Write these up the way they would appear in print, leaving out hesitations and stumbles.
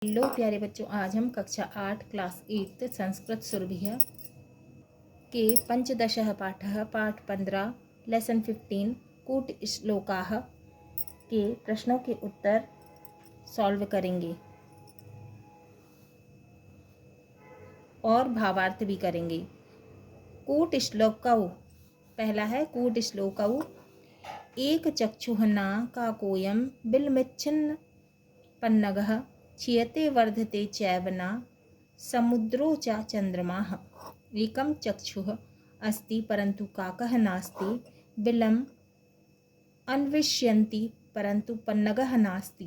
Hello प्यारे बच्चों, आज हम कक्षा 8 क्लास 8 संस्कृत सुरभिः के पंचदशः पाठः पाठ 15 लेसन 15 कूट श्लोकाः के प्रश्नों के उत्तर सॉल्व करेंगे और भावार्थ भी करेंगे। कूट श्लोकौ, पहला है कूट श्लोकौ। एक चक्षुहना का कोयम बिलमिच्छिन्न पन्नगः क्षीयते वर्धते चैव न समुद्रो च चंद्रमाः। एकं चक्षुः अस्ति परन्तु काकः नास्ति, बिलम् अन्विष्यन्ति परन्तु पन्नगः नास्ति,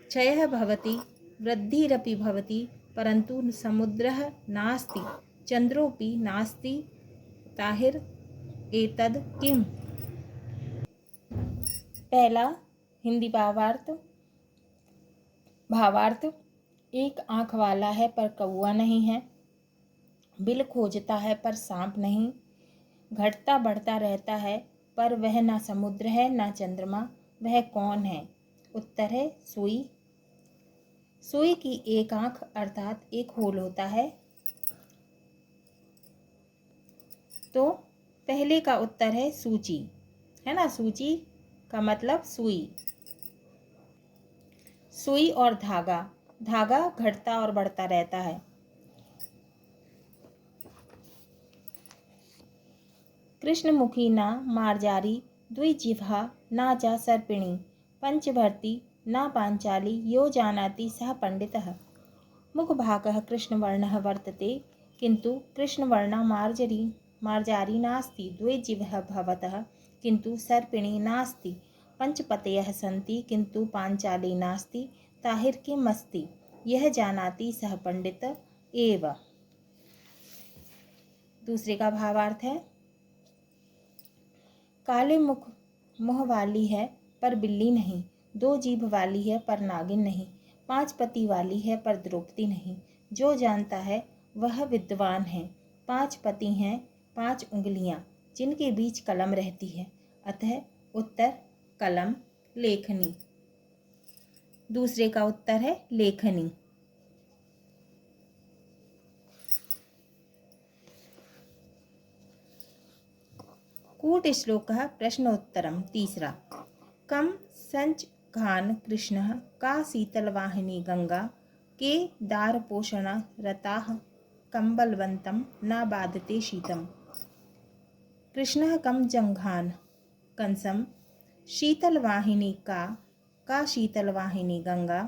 क्षयः भवति वृद्धिरपि भवति परन्तु समुद्रः नास्ति, चंद्रोऽपि नास्ति, ताहिर एतद् किम्। पहला हिंदी भावार्थ। एक आँख वाला है पर कौआ नहीं है, बिल खोजता है पर सांप नहीं, घटता बढ़ता रहता है पर वह ना समुद्र है ना चंद्रमा, वह कौन है? उत्तर है सुई। सुई की एक आँख अर्थात एक होल होता है। तो पहले का उत्तर है सूची, है ना। सूची का मतलब सुई। सुई और धागा, धागा घटता और बढ़ता रहता है। कृष्णमुखी ना मार्जारी, द्विजिह्वा ना च सर्पिणी, पंचभर्ती ना पांचाली, यो जानाति सः पंडितः। मुखभागः कृष्णवर्णः वर्तते किन्तु कृष्णवर्णा मार्जारी नास्ति, द्विजिह्वा भवतः किन्तु सर्पिणी नास्ति, पंचपतयः सन्ति किन्तु पांचाली नास्ति, ताहिर किम् अस्ति, यह जानाति सः पंडित एव। दूसरे का भावार्थ है, काले मुँह वाली है पर बिल्ली नहीं, दो जीभ वाली है पर नागिन नहीं, पांच पति वाली है पर द्रौपदी नहीं, जो जानता है वह विद्वान है। पांच पति हैं, पांच उंगलियां जिनके बीच कलम रहती है, अतः उत्तर कलम लेखनी। दूसरे का उत्तर है लेखनी। कूट श्लोकः प्रश्नोत्तरम। तीसरा, कम संचघान कृष्णः का शीतलवाहिनी गंगा, के दारपोषण रताः कंबलवंतं न बाधते शीतम। कृष्णः कम जंघान कंसम, शीतलवाहिनी का शीतलवाहिनी गंगा,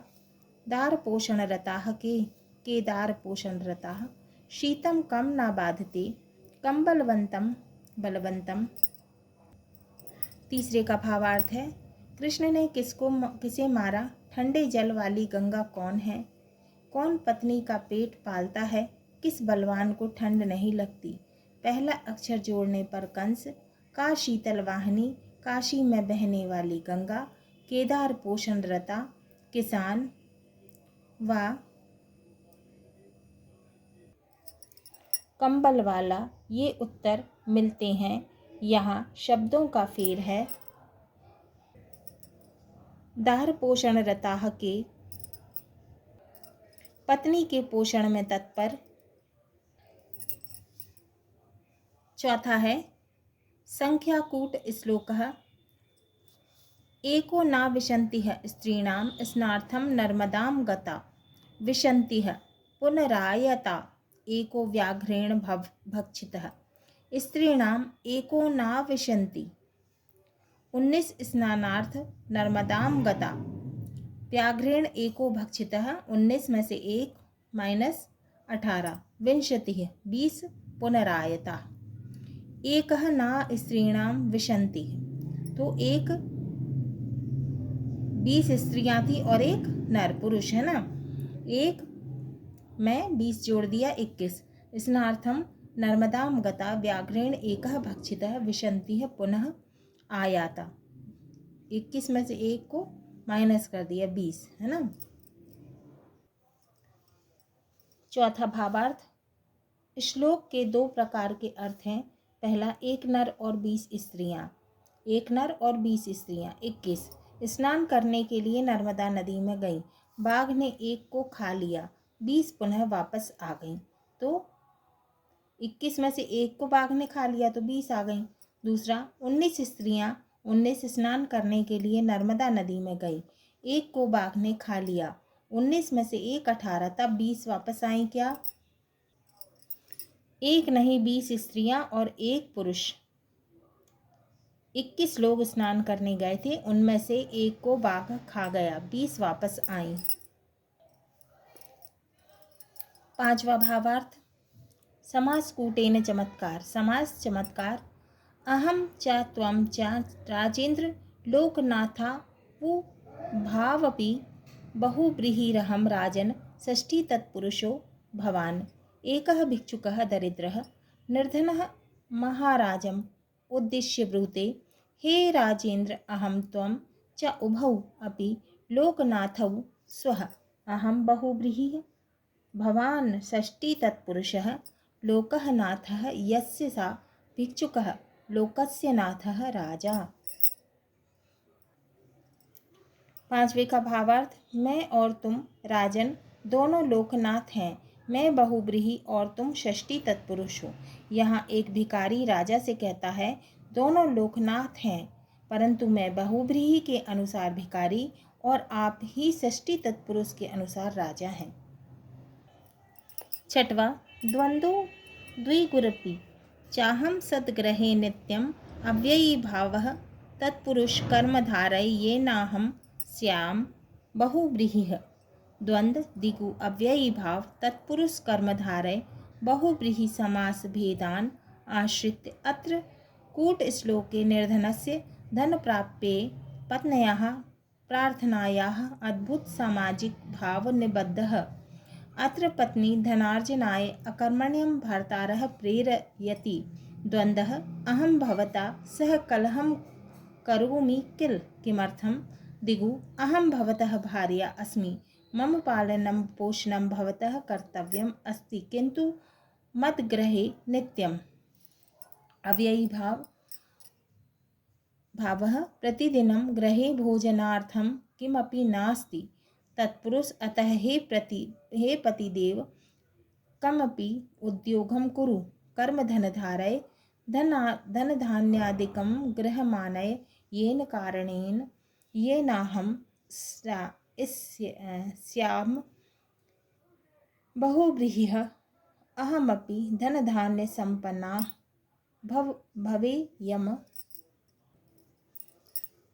दारपोषण रताः के दारपोषण रताः, शीतम कम न बाधते, कंबलवंतम बलवंतम। तीसरे का भावार्थ है, कृष्ण ने किसे मारा, ठंडे जल वाली गंगा कौन है, कौन पत्नी का पेट पालता है, किस बलवान को ठंड नहीं लगती। पहला अक्षर जोड़ने पर कंस, का शीतल वाहिनी काशी में बहने वाली गंगा, केदार पोषण रता किसान व कंबल वाला, ये उत्तर मिलते हैं। यहाँ शब्दों का फेर है। दार पोषण रताह के पत्नी के पोषण में तत्पर। चौथा है संख्याकूट श्लोकः, एको न विशन्तिः स्त्रीणां स्नार्थं नर्मदां गता, विशन्तिः पुनरायता, एको व्याघ्रेण भक्षितः। स्त्रीणाम एको न विशन्ति, 19 स्नानार्थ नर्मदां गता, व्याघ्रेण एको भक्षितः, 19 में से एक माइनस 18, विंशतिः 20, पुनरायता। एकः न स्त्रीणां विशन्ति, तो एक 20 स्त्रियां थी और एक नर पुरुष, है ना। एक में 20 जोड़ दिया 21। स्नार्थम नर्मदां गता, व्याघ्रेण एकः भक्षितः, विशन्तिः पुनः आयाता। 21 में से एक को माइनस कर दिया 20, है ना। चौथा भावार्थ, श्लोक के दो प्रकार के अर्थ हैं। पहला, एक नर और 20 स्त्रियां, एक नर और 20 स्त्रियां 21 स्नान करने के लिए नर्मदा नदी में गईं, बाघ ने 1 को खा लिया, 20 पुनः वापस आ गईं। तो 21 में से 1 को बाघ ने खा लिया तो 20 आ गईं। दूसरा, 19 स्त्रियां 19 स्नान करने के लिए नर्मदा नदी में गईं। 1 को बाघ ने खा लिया, 19 में से 1 18, तब 20 वापस आईं क्या? 1 नहीं, 20 स्त्रियां और 1 पुरुष। 21 लोग स्नान करने गए थे, उनमें से 1 को बाघ खा गया, 20 वापस आईं। 5वां भावार्थ। समासकूटेन चमत्कार। समास चमत्कार। अहम च त्वं च राजेन्द्र लोकनाथा पु भावपि बहुव्रीहिरहं राजन् षष्ठी तत्पुरुषो भवान्। एकः भिक्षुकः दरिद्रः निर्धनः महाराजम् उद्दिश्य ब्रूते, हे राजेन्द्र, अहं त्वं च उभौ अपि लोकनाथौ स्वः। अहं बहुव्रीहिः, भवान् षष्ठी तत्पुरुषः। लोकः नाथः यस्य सा भिक्षुकः, लोकस्य नाथः राजा। 5वें का भावार्थ। मैं और तुम राजन दोनों लोकनाथ हैं। मैं बहुव्रीहि और तुम षष्ठी तत्पुरुष हो। यहाँ एक भिखारी राजा से कहता है, दोनों लोकनाथ हैं, परंतु मैं बहुव्रीहि के अनुसार भिखारी और आप ही षष्ठी तत्पुरुष के अनुसार राजा हैं। 6वां। द्वंद्वो द्विगुरपि चाहम सद्ग्रहे नित्यम अव्ययी भावः तत्पुरुष कर्मधारय ये नाहम श्याम बहुव्रीहिः। द्वंद्व दिगु अव्ययी भाव तत्पुरुष कर्मधारय बहुव्रीहि समास भेदान आश्रित्य अत्र कूट श्लोके निर्धनस्य धन प्राप्ये पत्न्याः प्रार्थनायाः अद्भुत सामाजिक भाव निबद्धः। अत्र पत्नी धनार्जनाय अकर्मण्यं भर्तारः प्रेरयति। द्वन्द्वः। अहं भवता सह कलहं करोमि किल किमर्थं? दिगु अहं भवतः भार्या अस्मि, मम पालनं पोषणं भवतः कर्तव्यम् अस्ति, किन्तु मद्गृहे नित्यम् अव्ययी भावः प्रतिदिनं गृहे भोजनार्थं किमपि नास्ति। तत्पुरुष। अतः हे पतिदेव, कमपि उद्योगं कुरु, कर्मधनधारय धनधान्यादिकं गृहमानय, येन कारणेन येनाहं स्याम बहुव्रीहिः अहमपि धनधान्यसम्पन्ना भवेयम्।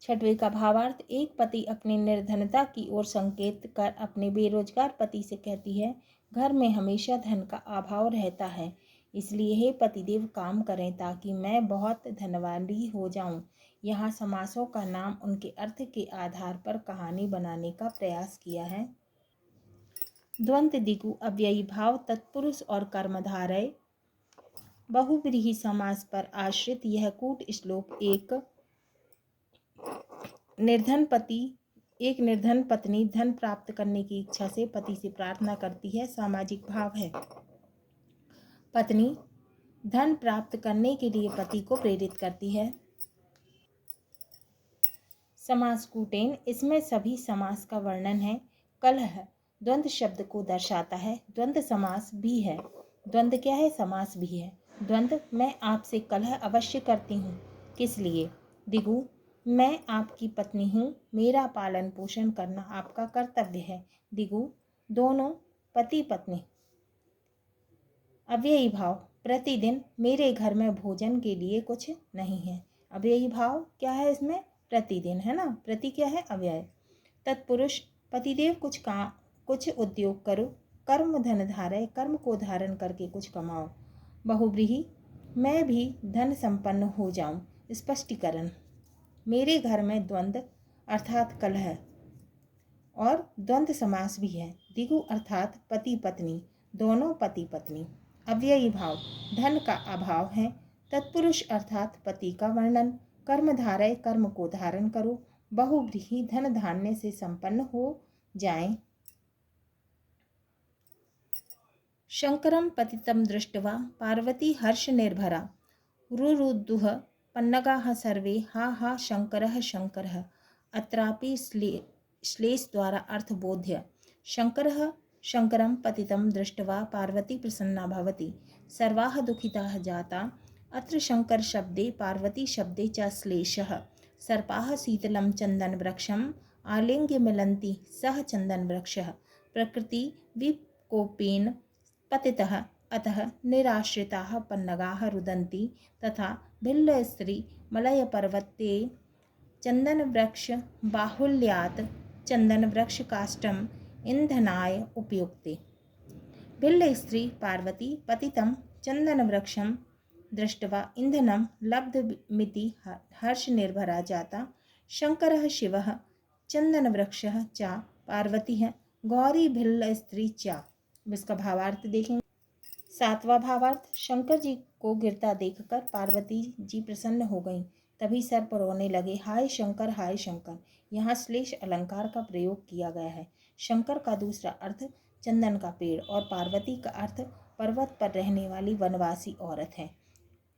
6वें का भावार्थ। एक पति अपनी निर्धनता की ओर संकेत कर अपने बेरोजगार पति से कहती है, घर में हमेशा धन का अभाव रहता है, इसलिए हे पतिदेव काम करें ताकि मैं बहुत धनवान हो जाऊं। यहाँ समासों का नाम उनके अर्थ के आधार पर कहानी बनाने का प्रयास किया है। द्वंद्व दिगु अव्ययी भाव तत्पुरुष और कर्मधारय बहुव्रीहि समास पर आश्रित यह कूट श्लोक एक निर्धन पत्नी धन प्राप्त करने की इच्छा से पति से प्रार्थना करती है, सामाजिक भाव है। पत्नी धन प्राप्त करने के लिए पति को प्रेरित करती है। समास कूटेन। इसमें सभी समास का वर्णन है। कलह द्वंद्व शब्द को दर्शाता है, द्वंद्व समास भी है। द्वंद्व क्या है? समास भी है। द्वंद्व। मैं आपसे कलह अवश्य करती हूँ, किस लिए? दिगु मैं आपकी पत्नी हूँ, मेरा पालन पोषण करना आपका कर्तव्य है। दिगु दोनों पति पत्नी। अव्ययी भाव प्रतिदिन मेरे घर में भोजन के लिए कुछ नहीं है। अव्ययी भाव क्या है इसमें? प्रतिदिन है ना। प्रति क्या है? अव्यय। तत्पुरुष पतिदेव कुछ उद्योग करो, कर्म धन धारय कर्म को धारण करके कुछ कमाओ। बहुव्रीहि मैं भी धन संपन्न हो जाऊं। स्पष्टीकरण। मेरे घर में द्वंद्व अर्थात कलह और द्वंद्व समास भी है। दिगु अर्थात पति पत्नी, दोनों पति पत्नी। अव्ययी भाव धन का अभाव है। तत्पुरुष अर्थात पति का वर्णन। कर्मधारय कर्म को धारण करो। बहुव्रीहि धन धान्य से संपन्न हो जाएं। शंकरं पतितं दृष्ट्वा पार्वती हर्ष निर्भरा रुरुदुः पन्नगाः सर्वे हा हा शंकरः शंकरः। अत्रापि श्लेष द्वारा अर्थ बोध्य। शंकरः शंकरं पतितं दृष्ट्वा पार्वती प्रसन्ना भवति। सर्वाः दुःखिताः जाता। अत्र शंकर शब्दे पार्वती शब्दे च श्लेषः। सर्पाः शीतलं चन्दनवृक्षम् आलिङ्ग्य मिलन्ति सः चन्दनवृक्षः। प्रकृति विकोपेन पतितः अतः निराश्रिताः पन्नगाः रुदन्ति। तथा भिल्लस्त्री मलयपर्वते चन्दनवृक्ष बाहुल्यात् चन्दनवृक्षकाष्ठम् ईन्धनाय उपयुक्ते। भिल्लस्त्री पार्वती पतितं चन्दनवृक्षं दृष्ट्वा ईन्धनं लब्धमिति हर्षनिर्भरा जाता। शंकरः शिवः चन्दनवृक्षः च पार्वती गौरी भिल्लस्त्री च। इसका भावार्थ देखेंगे। सातवां भावार्थ, शंकर जी को गिरता देखकर पार्वती जी प्रसन्न हो गईं। तभी सर्प रोने लगे, हाय शंकर हाय शंकर। यहाँ श्लेष अलंकार का प्रयोग किया गया है। शंकर का दूसरा अर्थ चंदन का पेड़ और पार्वती का अर्थ पर्वत पर रहने वाली वनवासी औरत है।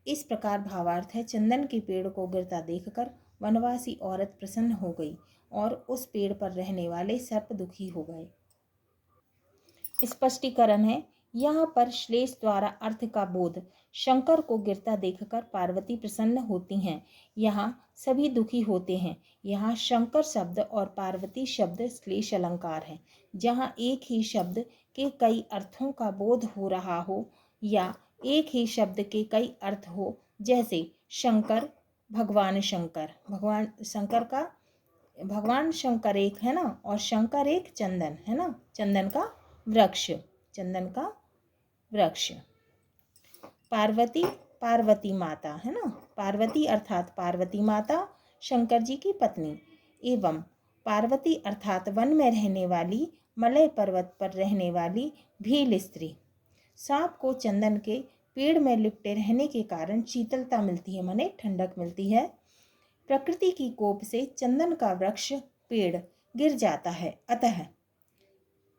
इस प्रकार भावार्थ है, चंदन के पेड़ को गिरता देखकर वनवासी औरत प्रसन्न हो गई और उस पेड़ पर रहने वाले सर्प दुखी हो गए। स्पष्टीकरण है, यहाँ पर श्लेष द्वारा अर्थ का बोध। शंकर को गिरता देखकर पार्वती प्रसन्न होती हैं, यहाँ सभी दुखी होते हैं। यहाँ शंकर शब्द और पार्वती शब्द श्लेष अलंकार है। जहाँ एक ही शब्द के कई अर्थों का बोध हो रहा हो या एक ही शब्द के कई अर्थ हो, जैसे शंकर भगवान शंकर, भगवान शंकर एक है ना, और शंकर एक चंदन है ना, चंदन का वृक्ष। पार्वती पार्वती माता है ना, पार्वती अर्थात पार्वती माता शंकर जी की पत्नी। एवं पार्वती अर्थात वन में रहने वाली, मलय पर्वत पर रहने वाली भील स्त्री। सांप को चंदन के पेड़ में लिपटे रहने के कारण शीतलता मिलती है, माने ठंडक मिलती है। प्रकृति की कोप से चंदन का वृक्ष पेड़ गिर जाता है, अतः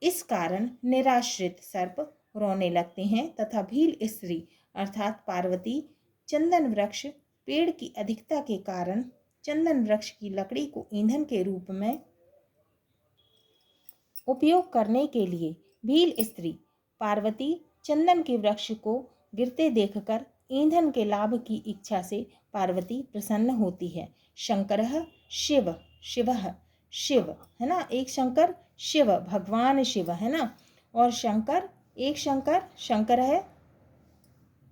इस कारण निराश्रित सर्प रोने लगते हैं तथा भील स्त्री अर्थात पार्वती चंदन वृक्ष पेड़ की अधिकता के कारण चंदन वृक्ष की लकड़ी को ईंधन के रूप में उपयोग करने के लिए भील स्त्री पार्वती चंदन के वृक्ष को गिरते देखकर ईंधन के लाभ की इच्छा से पार्वती प्रसन्न होती है। शंकरः शिव है ना, एक शंकर शिव भगवान शिव है ना, और शंकर एक शंकर है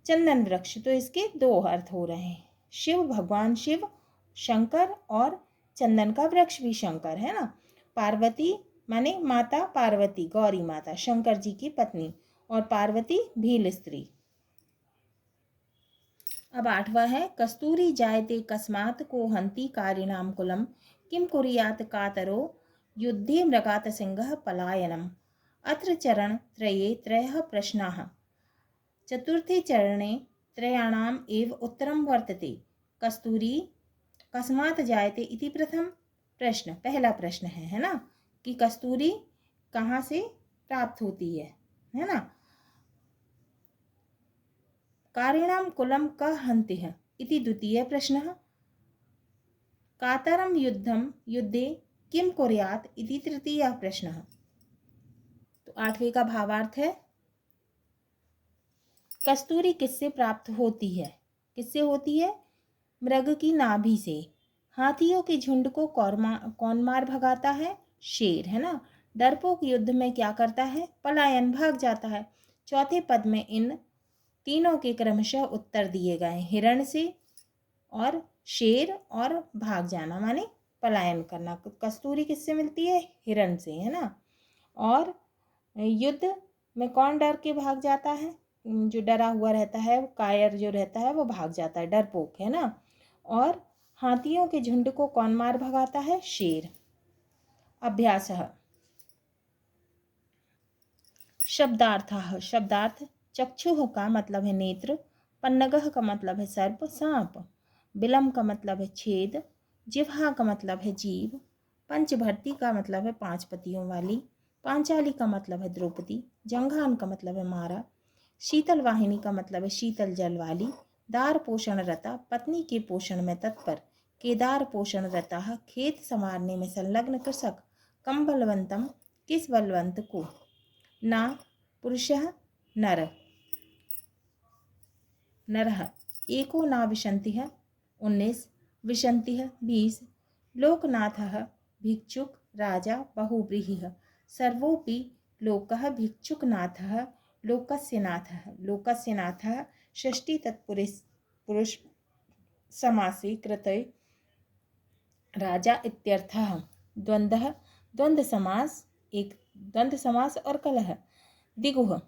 चंदन वृक्ष, तो इसके दो अर्थ हो रहे हैं। शिव भगवान शिव शंकर और चंदन का वृक्ष भी शंकर है ना। पार्वती माने माता पार्वती गौरी माता शंकर जी की पत्नी, और पार्वती भील स्त्री। अब आठवां है, कस्तूरी जायते कस्मात् को हंति कारिणाम कुलम किम कुर्यात् कातरो युद्धे मृगात सिंहः पलायनम्। अत्र चरण त्रये त्रयः प्रश्नाः। चतुर्थे चरणे त्रयाणाम् एव उत्तरं वर्तते। कस्तूरी कस्मात् जायते इति प्रथम प्रश्न, पहला प्रश्न है ना, कि कस्तूरी कहाँ से प्राप्त होती है ना। कारिणाम कुलम कः हन्तिः इति द्वितीय प्रश्नः। कातरं युद्धे किम कुर्यात् इति तृतीयः प्रश्नः। तो आठवें का भावार्थ है, कस्तूरी किससे प्राप्त होती है, किससे होती है? मृग की नाभि से। हाथियों के झुंड को कौन मार भगाता है? शेर है ना। डरपोक युद्ध में क्या करता है? पलायन, भाग जाता है। चौथे पद में इन तीनों के क्रमशः उत्तर दिए गए, हिरण से और शेर और भाग जाना माने पलायन करना। कस्तूरी किससे मिलती है? हिरण से है ना। और युद्ध में कौन डर के भाग जाता है? जो डरा हुआ रहता है, कायर जो रहता है वो भाग जाता है, डरपोक है ना। और हाथियों के झुंड को कौन मार भगाता है? शेर। अभ्यासः। शब्दार्थः। शब्दार्थ, चक्षुः का मतलब है नेत्र, पन्नगः का मतलब है सर्प सांप, बिलम का मतलब है छेद, जिह्वा का मतलब है जीभ, पंचभर्ती का मतलब है पांच पतियों वाली, पांचाली का मतलब है द्रौपदी, जंघान का मतलब है मारा, शीतल वाहिनी का मतलब है शीतल जल वाली, दार पोषण रता पत्नी के पोषण में तत्पर, केदार पोषण रता खेत संवारने में संलग्न कृषक, कम बलवंतम, किस बलवंत को। ना पुरुषः नर नरः, एको ना विशन्तिः 19, विशन्तिः 20, लोकनाथः भिक्षुक राजा बहुव्रीहिः, सर्वोऽपि लोकः भिक्षुकनाथः लोकस्य नाथः। लोकस्य नाथः षष्ठी तत्पुरुष पुरुष समासे कृते राजा इत्यर्थः। द्वन्द्वः, द्वंद्व समास, एक द्वंद्व समास और कलह। दिगुः,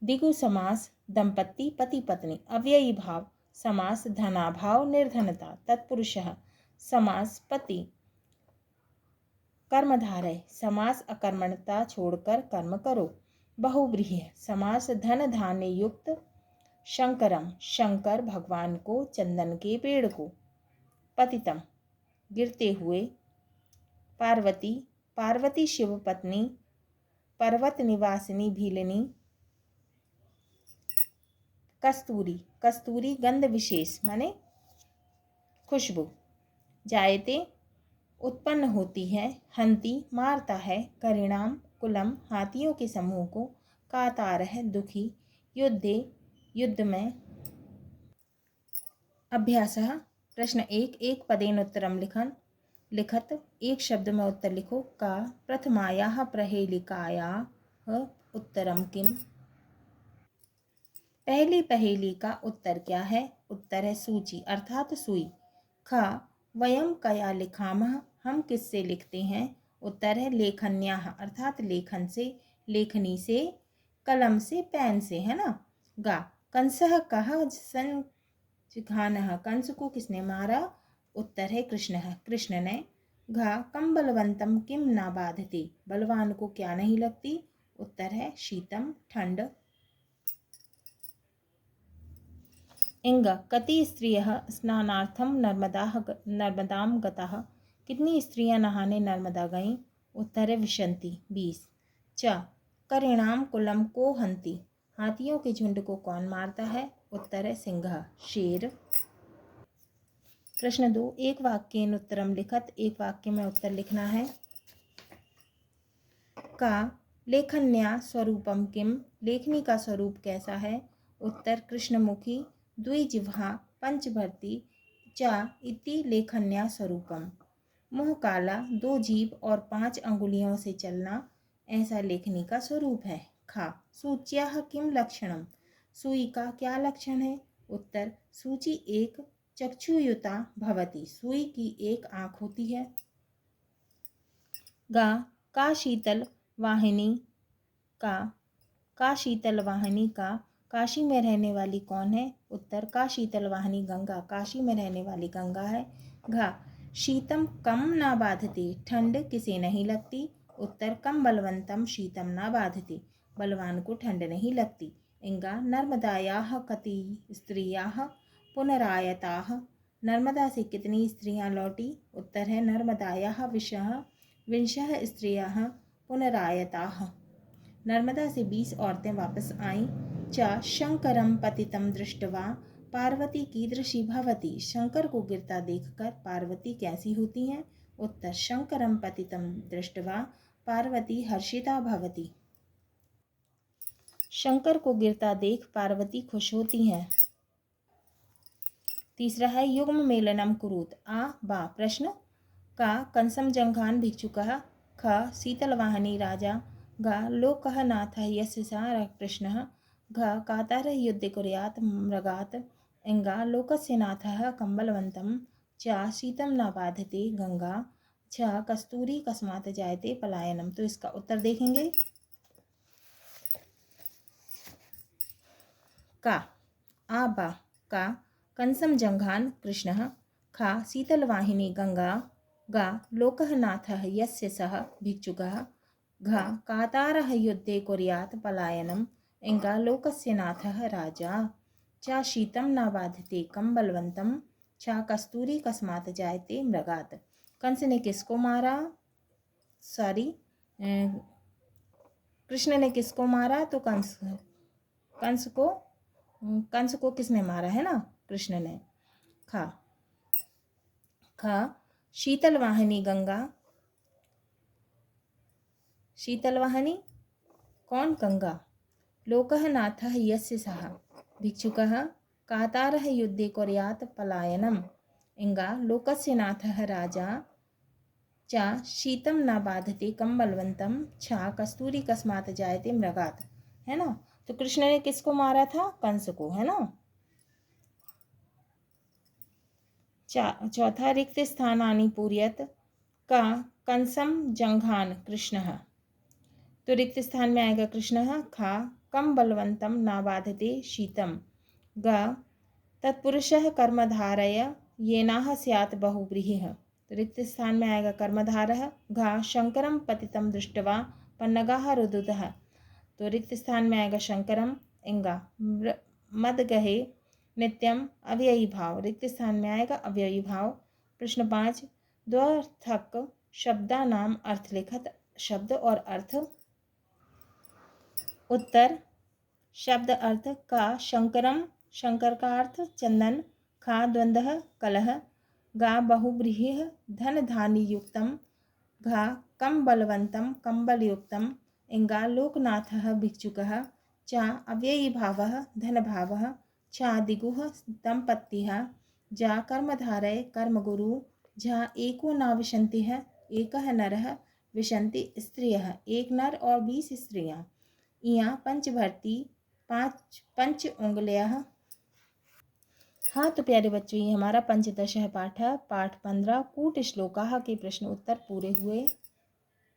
दिगु समास दंपति पति पत्नी। अव्ययी भाव समास धनाभाव निर्धनता। तत्पुरुषः समास पति कर्मधारय, समास अकर्मणता छोड़कर कर्म करो। बहुव्रीहि समास धन धान्य युक्त। शंकरम, शंकर भगवान को, चंदन के पेड़ को। पतितम, गिरते हुए। पार्वती, पार्वती शिव पत्नी, पर्वत निवासिनी भीलिनी। कस्तूरी, कस्तूरी गंध विशेष माने खुशबू। जायते, उत्पन्न होती है। हंती, मारता है। करिणाम, कुलम, हाथियों के समूह को। कातारह, दुखी। युद्धे, युद्ध में। अभ्यासः, प्रश्न 1, एक पदेन उत्तरम लिखत, एक शब्द में उत्तर लिखो। का प्रथमायाः प्रहेलिकायाः उत्तरम किम। पहली पहेली का उत्तर क्या है। उत्तर है सूची अर्थात सुई। ख वयम कया लिखामः, हम किससे लिखते हैं। उत्तर है लेखन्याः अर्थात लेखन से, लेखनी से, कलम से, पेन से, है ना। गा कंसः कः संजिघानः, कंस को किसने मारा। उत्तर है कृष्ण, कृष्ण ने। घा कम बलवंतम किम ना बाधते, बलवान को क्या नहीं लगती। उत्तर है शीतम, ठंड। इंग कति स्त्रियः स्नानार्थम नर्मदां गताः, कितनी स्त्रियां नहाने नर्मदा गईं। उत्तर है विशंति 20। च करिणाम कुलम को हंति, हाथियों के झुंड को कौन मारता है। उत्तर है सिंह, शेर। प्रश्न 2, एक वाक्येन उत्तरम लिखत, एक वाक्य में उत्तर लिखना है। का लेखन्या स्वरूपम किम, लेखनी का स्वरूप कैसा है। उत्तर कृष्णमुखी, द्विजिह्वा, पंचभर्ती। चा इति लेखन्या स्वरूपम, मुँह काला, 2 जीभ और 5 अंगुलियों से चलना, ऐसा लेखनी का स्वरूप है। खा सूच्याः किम लक्षणम, सुई का क्या लक्षण है। उत्तर सूची एक चक्षुयुता भवति, सुई की एक आँख होती है। गा का शीतल वाहिनी का शीतल वाहिनी का, काशी में रहने वाली कौन है। उत्तर का शीतल वाहिनी गंगा, काशी में रहने वाली गंगा है। घा शीतम कम ना बाधते, ठंड किसे नहीं लगती। उत्तर कम बलवंतम शीतम ना बाधते, बलवान को ठंड नहीं लगती। इंगा नर्मदायाः कति स्त्रियाः पुनरायताः, नर्मदा से कितनी स्त्रियां लौटी। उत्तर है नर्मदायाः विंशः स्त्रियाः पुनरायताः, नर्मदा से 20 औरतें वापस आईं। च शंकरम पतितम दृष्टवा पार्वती कीदृशी भवती, शंकर को गिरता देखकर पार्वती कैसी होती हैं। उत्तर शंकरम पतितम दृष्टवा पार्वती हर्षिता भवती, शंकर को गिरता देख पार्वती खुश होती हैं। तीसरा है युग्म मेलनम कुरुत, आ बा प्रश्न। का कंसम जंघान भिक्षुकः, ख शीतलवाहनी राजा, ग लोकः नाथः यस्य स कृष्णः, घ कातारः युद्धे कुर्यात् मृगात्, इंगा लोकस्य नाथः कम्बलवन्तं, च शीतं न बाधते गंगा, छ कस्तूरी कस्मात् जायते पलायनम। तो इसका उत्तर देखेंगे। का आ बा का कंसम जंघान कृष्णः, खा शीतलवाहिनी गंगा, गा लोकः नाथः यस्य सः भिक्षुकः, घ कातारः युद्धे कुर्यात् पलायनम, इंगा लोकस्य नाथः राजा, चा शीतं न बाधते कम बलवंतम, चा कस्तूरी कस्मात् जायते मृगात्। कंस ने किसको मारा, कृष्ण ने किसको मारा। तो कंस को किसने मारा है ना, कृष्ण ने। खा शीतल वाहिनी गंगा, शीतलवाहिनी कौन गंगा। लोकः नाथः यस्य सः भिक्षुकः कातारः युद्धे कुर्यात् पलायनम्। इंगा लोकस्य नाथः राजा च शीतम न बाधते कम बलवंतम छा कस्तूरी कस्मात जायते मृगात। है ना। तो कृष्ण ने किसको मारा था, कंस को, है ना। चौथा रिक्त स्थानानि पूर्यत का कंसम जंघान कृष्ण। तो रिक्त स्थान में आएगा कृष्ण। खा कम बलवंतम ना बाधते शीतम। ग तत्पुरुषः कर्मधारय येनाह स्यात् बहुव्रीहिः। तो रिक्त स्थान में आएगा कर्मधारः। घा शंकरम पतितम दृष्टवा पन्नगाः रुदुतः। तो रिक्त स्थान में आएगा शंकरम। इंगा मदगहे नित्यम अव्ययी भाव। रिक्त स्थान में आएगा अव्ययी भाव। प्रश्न 5 द्व्यर्थक शब्दा नाम अर्थ लिखत। शब्द और अर्थ। उत्तर शब्द अर्थ का शंकरम शंकर का अर्थ चंदन। खा द्वंद्व कलह। गा बहुव्रीहिः धन धान्य युक्तम। घा कम बलवंतम कंबल युक्तम। इंगा लोकनाथः भिक्षुकः। चा अव्ययी भावः धन भावः। छा दिगुः दंपत्तिः। जा कर्मधारय कर्मगुरु। झा एको न विशन्तिः एकः नरः विशन्ति स्त्रियः। एक नर और 20 स्त्रियां। इया पंचभर्ती 5 उंगलियाः। हाँ तो प्यारे बच्चों, ये हमारा पंचदश पाठ है। पाठ 15 कूट श्लोकाः के प्रश्न उत्तर पूरे हुए।